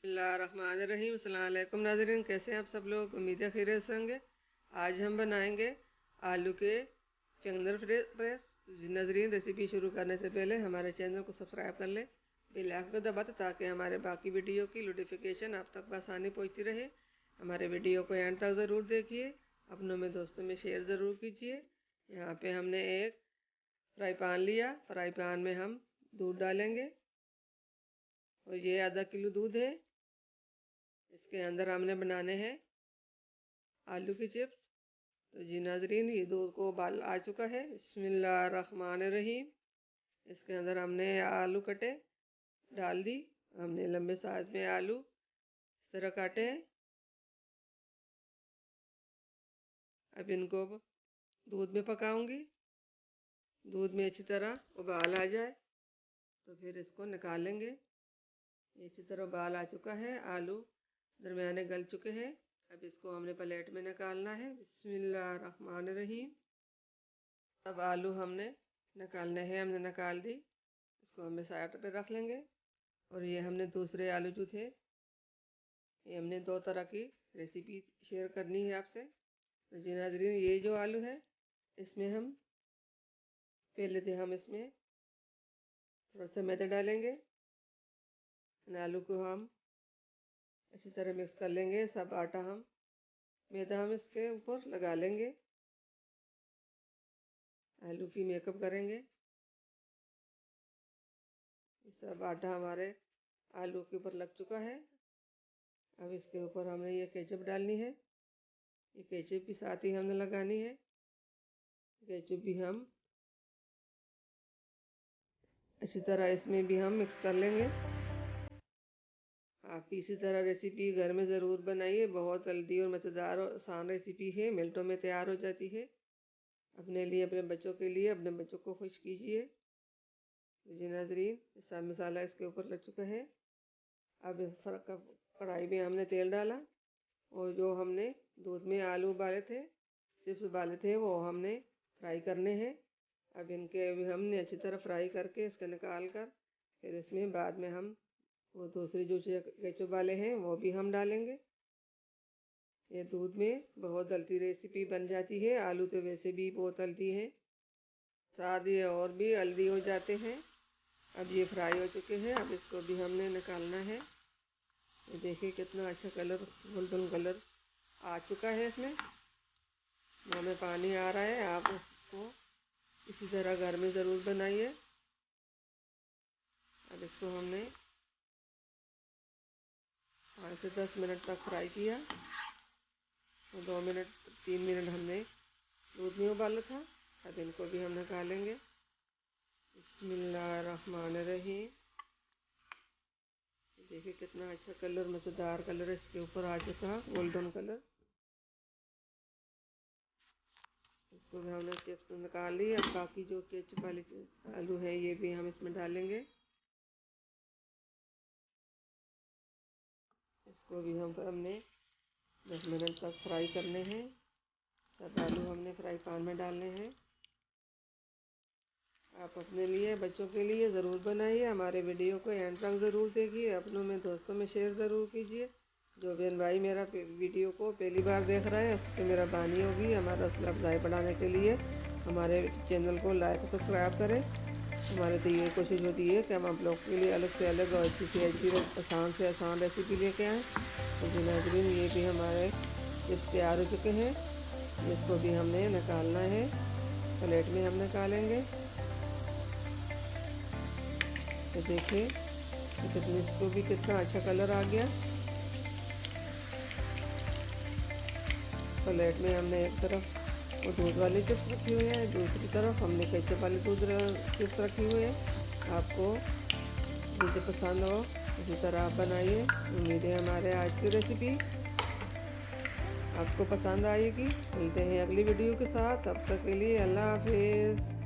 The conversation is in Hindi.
बिस्मिल्लाहिर्रहमानिर्रहीम। अस्सलाम वालेकुम नाज़रीन, कैसे हैं आप सब लोग? उम्मीद है खैरियत से होंगे। आज हम बनाएंगे आलू के फिंगर फ्राइज। तो जी नाज़रीन, रेसिपी शुरू करने से पहले हमारे चैनल को सब्सक्राइब कर लें, बेल आइकन को दबाते ताकि हमारे बाकी वीडियो की नोटिफिकेशन आप तक आसानी पहुँचती रहे। हमारे वीडियो को एंड तक ज़रूर देखिए, अपनों में दोस्तों में शेयर ज़रूर कीजिए। यहाँ पे हमने एक फ्राई पैन लिया, फ्राई पैन में हम दूध डालेंगे और ये आधा किलो दूध है। इसके अंदर हमने बनाने हैं आलू की चिप्स। तो जी नाजरीन, ये दूध को उबाल आ चुका है। बिस्मिल्लाहिर्रहमानिर्रहीम। इसके अंदर हमने आलू कटे डाल दी। हमने लंबे साइज में आलू इस तरह काटे हैं। अब इनको दूध में पकाऊंगी। दूध में अच्छी तरह उबाल आ जाए तो फिर इसको निकालेंगे। अच्छी तरह उबाल आ चुका है, आलू दरमियाने गल चुके हैं। अब इसको हमने प्लेट में निकालना है। बिस्मिल्लाहिर्रहमानिर्रहीम। अब आलू हमने निकालने हैं, हमने निकाल दी। इसको हमें साइड पे रख लेंगे। और ये हमने दूसरे आलू जो थे, ये हमने दो तरह की रेसिपी शेयर करनी है आपसे। तो जी नाज़रीन, ये जो आलू है इसमें हम इसमें थोड़ा सा मैदा डालेंगे। आलू को हम अच्छी तरह मिक्स कर लेंगे। सब आटा मैदा हम इसके ऊपर लगा लेंगे। आलू की मेकअप करेंगे। सब आटा हमारे आलू के ऊपर लग चुका है। अब इसके ऊपर हमने ये केचप डालनी है। ये केचप भी साथ ही हमने लगानी है। केचप भी हम अच्छी तरह इसमें भी हम मिक्स कर लेंगे। आप इसी तरह रेसिपी घर में ज़रूर बनाइए। बहुत जल्दी और मज़ेदार और आसान रेसिपी है, मिनटों में तैयार हो जाती है। अपने लिए, अपने बच्चों के लिए, अपने बच्चों को खुश कीजिए। जी नाज़रीन, सब मसाला इसके ऊपर लग चुका है। अब इस कढ़ाई में हमने तेल डाला और जो हमने दूध में आलू उबाले थे, चिप्स उबाले थे, वो हमने फ्राई करने हैं। अब इनके अभी हमने अच्छी तरह फ्राई करके इसके निकाल कर फिर इसमें बाद में हम वो दूसरी जो केचप वाले हैं वो भी हम डालेंगे। ये दूध में बहुत जल्दी रेसिपी बन जाती है। आलू तो वैसे भी बहुत हल्दी है, साथ ये और भी हल्दी हो जाते हैं। अब ये फ्राई हो चुके हैं। अब इसको भी हमने निकालना है। ये देखिए कितना अच्छा कलर, गोल्डन कलर आ चुका है। इसमें मुँह में पानी आ रहा है। आप इसको इसी तरह घर में ज़रूर बनाइए। अब इसको हमने 5 से 10 मिनट तक फ्राई किया और 2 मिनट 3 मिनट हमने दूध में उबाला था। अब इनको भी हम निकालेंगे। बिस्मिल्लाहिर्रहमानिर्रहीम। देखिए कितना अच्छा कलर, मज़ेदार कलर इसके ऊपर आ चुका है, गोल्डन कलर। इसको भी हमने चिप्स निकाल ली। अब बाकी जो केचप वाले आलू है ये भी हम इसमें डालेंगे। इसको भी हमने 10 मिनट तक फ्राई करने हैं। सब आलू हमने फ्राई पैन में डालने हैं। आप अपने लिए, बच्चों के लिए ज़रूर बनाइए। हमारे वीडियो को एंड तक ज़रूर देखिए, अपनों में दोस्तों में शेयर ज़रूर कीजिए। जो बहन भाई मेरा वीडियो को पहली बार देख रहा है उसकी मेरा बानी होगी। हमारा हौसला अफजाई बढ़ाने के लिए हमारे चैनल को लाइक और सब्सक्राइब करें। हमारे तो ये कोशिश होती है कि हम आप लोग के लिए अलग से अलग और अच्छी से अच्छी आसान से आसान रेसिपी लेके आएँ। तो जी नाज़रीन, ये भी हमारे चिप्स तैयार हो चुके हैं। इसको भी हमने निकालना है, प्लेट में हम निकालेंगे। तो देखिए इसको भी कितना अच्छा कलर आ गया। प्लेट में हमने एक तरफ वो दूध वाली चिप्स रखी हुई है, दूसरी तरफ हमने केचप वाली चिप्स रखी हुई है। आपको मुझे पसंद हो इसी तरह आप बनाइए। उम्मीद है हमारे आज की रेसिपी आपको पसंद आएगी। मिलते हैं अगली वीडियो के साथ, तब तक के लिए अल्लाह हाफिज़।